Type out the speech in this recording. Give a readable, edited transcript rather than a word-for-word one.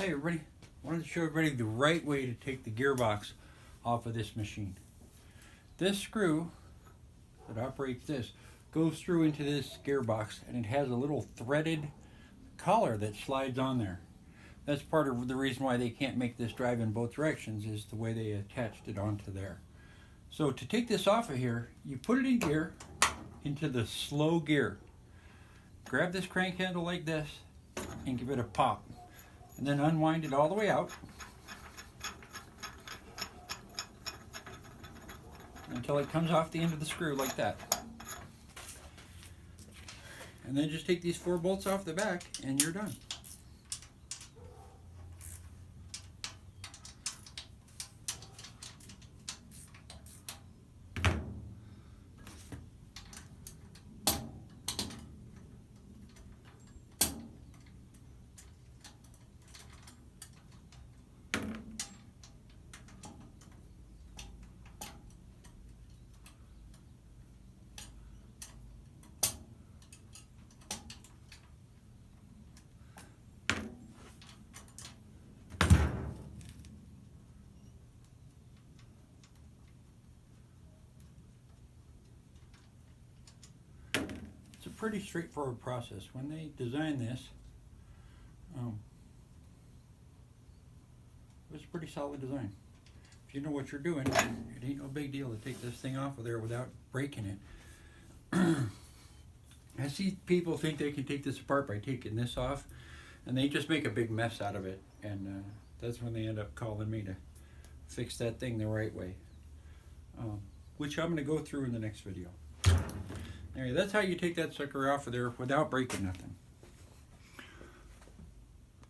Hey everybody, I wanted to show everybody the right way to take the gearbox off of this machine. This screw that operates this goes through into this gearbox, and it has a little threaded collar that slides on there. That's part of the reason why they can't make this drive in both directions, is the way they attached it onto there. So to take this off of here, you put it in gear, into the slow gear. Grab this crank handle like this and give it a pop. And then unwind it all the way out until it comes off the end of the screw like that. And then just take these 4 bolts off the back and you're done. It's a pretty straightforward process. When they designed this, it was a pretty solid design. If you know what you're doing, it ain't no big deal to take this thing off of there without breaking it. I see people think they can take this apart by taking this off, and they just make a big mess out of it, and that's when they end up calling me to fix that thing the right way, which I'm going to go through in the next video. Anyway, that's how you take that sucker off of there without breaking nothing.